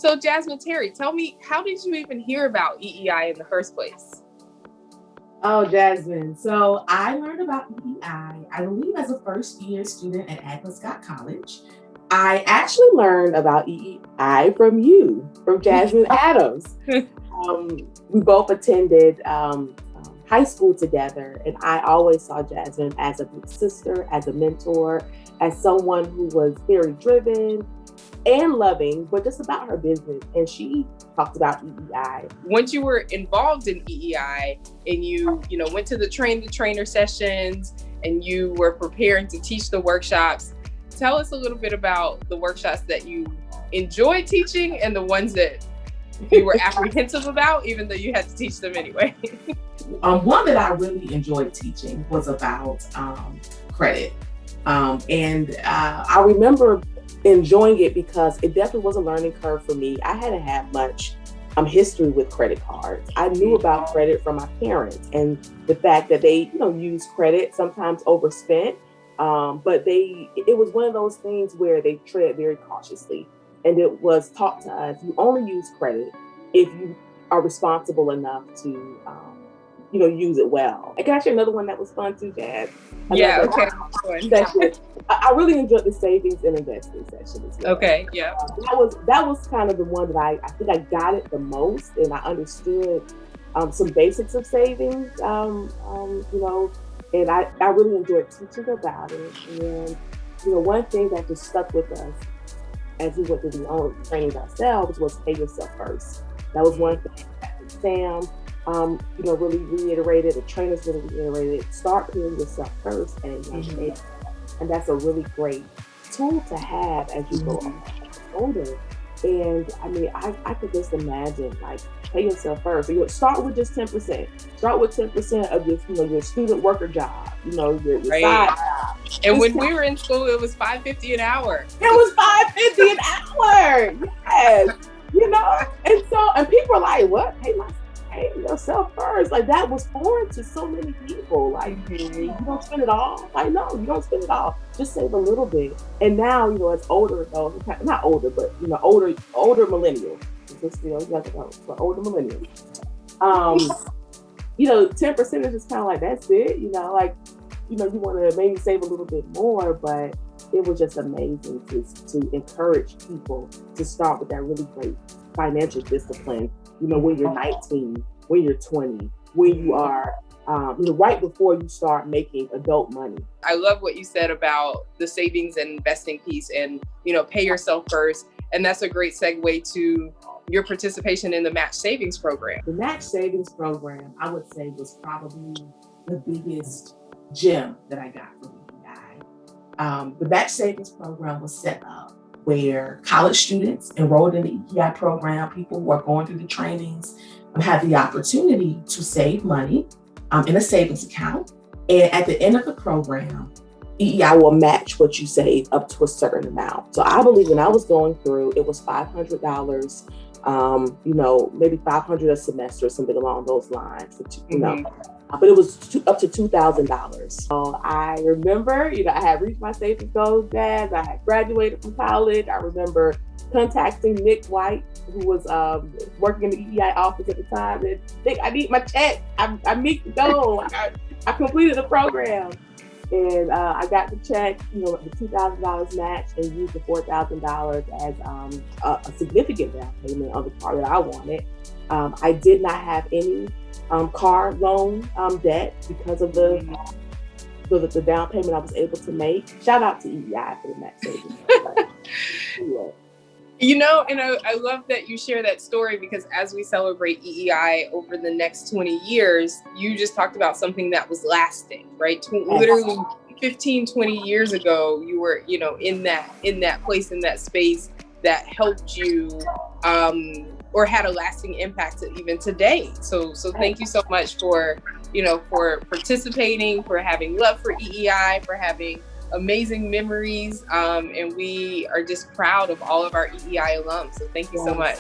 So Jasmine Terry, tell me, how did you even hear about EEI in the first place? Oh, Jasmine. So I learned about EEI, I believe, as a first year student at Agnes Scott College. I actually learned about EEI from you, from Jasmine Adams. We both attended high school together, and I always saw Jasmine as a big sister, as a mentor, as someone who was very driven and loving, but just about her business. And she talked about EEI. Once you were involved in EEI and you went to the trainer sessions and you were preparing to teach the workshops, tell us a little bit about the workshops that you enjoyed teaching and the ones that you were apprehensive about, even though you had to teach them anyway. One that I really enjoyed teaching was about credit. And I remember enjoying it because it definitely was a learning curve for me. I hadn't had much history with credit cards. I knew about credit from my parents and the fact that they, use credit, sometimes overspent. But it was one of those things where they tread very cautiously. And it was taught to us, you only use credit if you are responsible enough to, use it well. And can I share another one that was fun too, Jazz? Yeah, okay. I really enjoyed the savings and investing session as well. Okay, yeah. That was kind of the one that I think I got it the most, and I understood some basics of savings, and I really enjoyed teaching about it. And, one thing that just stuck with us as we went through the own trainings ourselves was pay yourself first. That was one thing that Sam, really reiterated, the trainers really reiterated, start paying yourself first at a young age. And that's a really great tool to have as you go older. And I mean, I could just imagine, like, pay yourself first. So you start with just 10%. Start with 10% of your student worker job, your side job. And when we were in school, it was $5.50 an hour. It was $5.50 an hour. Yes. And people are like, what? Pay yourself first. Like, that was foreign to so many people. Like, you don't spend it all. Like, no, you don't spend it all. Just save a little bit. And now, as older adults, not older, but older millennials. But still, for older millennials. 10% is just kind of like, that's it. You want to maybe save a little bit more, but it was just amazing to encourage people to start with that really great financial discipline. When you're 19, when you're 20, when you are, right before you start making adult money. I love what you said about the savings and investing piece and, pay yourself first. And that's a great segue to your participation in the match savings program. The match savings program, I would say, was probably the biggest gem that I got from EEI. The match savings program was set up where college students enrolled in the EEI program, people who are going through the trainings, have the opportunity to save money in a savings account. And at the end of the program, EEI will match what you save up to a certain amount. So I believe when I was going through, it was $500, maybe $500 a semester or something along those lines. But it was up to $2,000. So I remember, I had reached my savings goals, Dad. I had graduated from college. I remember contacting Nick White, who was working in the EEI office at the time. And Nick, I need my check. I meet the goal. I completed the program. And I got the check, the $2,000 match, and used the $4,000 as a significant down payment on the car that I wanted. I did not have any car loan debt because of the down payment I was able to make. Shout out to EEI for the match savings. I love that you share that story, because as we celebrate EEI over the next 20 years, you just talked about something that was lasting, right? Literally 15, 20 years ago, you were, in that place, in that space that helped you, or had a lasting impact even today. So thank you so much for participating, for having love for EEI, for having amazing memories. And we are just proud of all of our EEI alums. So thank you so much.